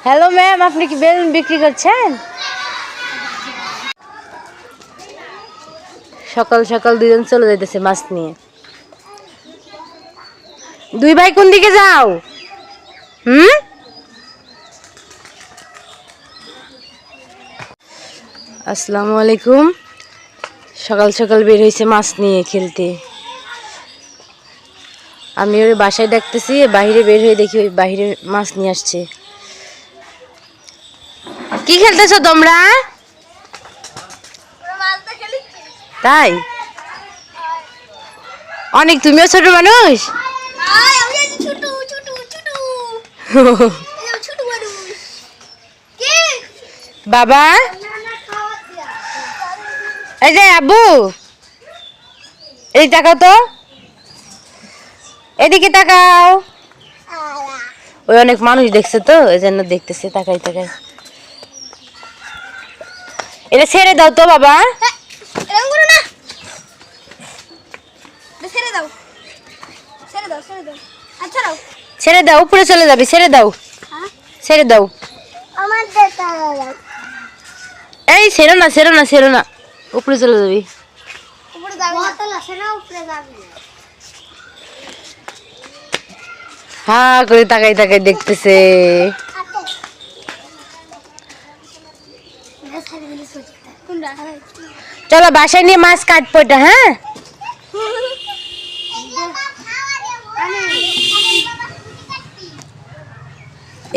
Hello ma'am, আপনি কি balloon বিক্রি করছেন? সকাল সকাল দুজন চলে যাইতেছে মাছ নিয়ে। দুই ভাই কোন দিকে যাও? আসসালামু আলাইকুম। সকাল সকাল বের হয়েছে মাছ নিয়ে খেলতে। আমি ওর বাসায় ডাকতেছি, বাইরে বের হয়ে দেখি ওই বাইরে মাছ নিয়ে আসছে। কি খেলতেছো তোমরা? তাই অনেক, তুমিও ছোট মানুষ? বাবা, এই যে আব্বু, এই তাকাও তো, এদিকে তাকাও। ওই অনেক মানুষ দেখছে তো, এই জন্য দেখতেছে, তাকাই তাকাই। এটা ছেড়ে দাও তো বাবা। ছেড়ে দাও, উপরে চলে যাবে, ছেড়ে দাও, ছেড়ে দাও। এই ছেড়ো না, ছেড়ো না, ছেড়ো না, উপরে চলে যাবি। হ্যাঁ করে তাকাই তাকাই দেখতেছে। চলো বাসায় নিয়ে মাছ কাটবো এটা। হ্যাঁ,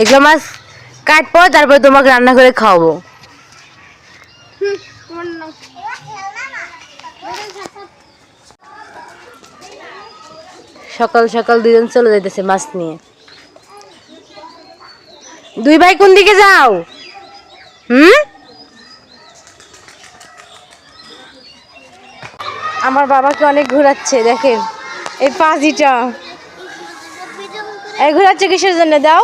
এগুলো মাছ কাটবো, তারপরে তোমাকে রান্না করে খাওয়াবো। সকাল সকাল দুজন চলে যাইতেছে মাছ নিয়ে। দুই ভাই কোন দিকে যাও? আমার বাবাকে অনেক ঘোরাচ্ছে, দেখেন এই পাজিটা। এই ঘোরাচ্ছে কিসের জন্য দাও?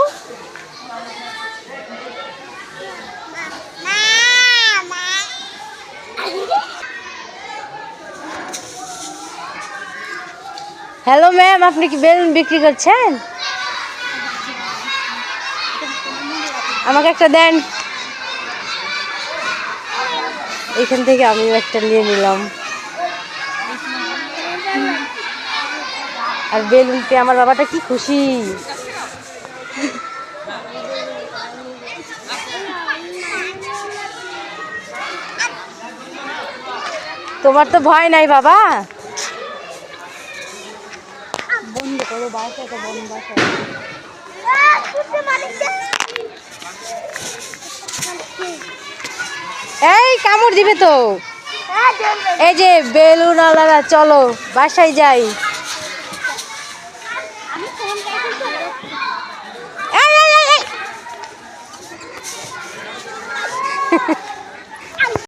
হ্যালো ম্যাম, আপনি কি বেলুন বিক্রি করছেন? আমাকে একটা দেন। এখান থেকে আমি একটা নিয়ে নিলাম। আর বেলুন পেয়ে আমার বাবাটা কি খুশি। তোমার তো ভয় নাই বাবা? বন্ধ করো, বাসাটা বন্ধ। এই কামড় দিবে তো। এই যে বেলুন আলাদা, চলো বাসায় যাই। এই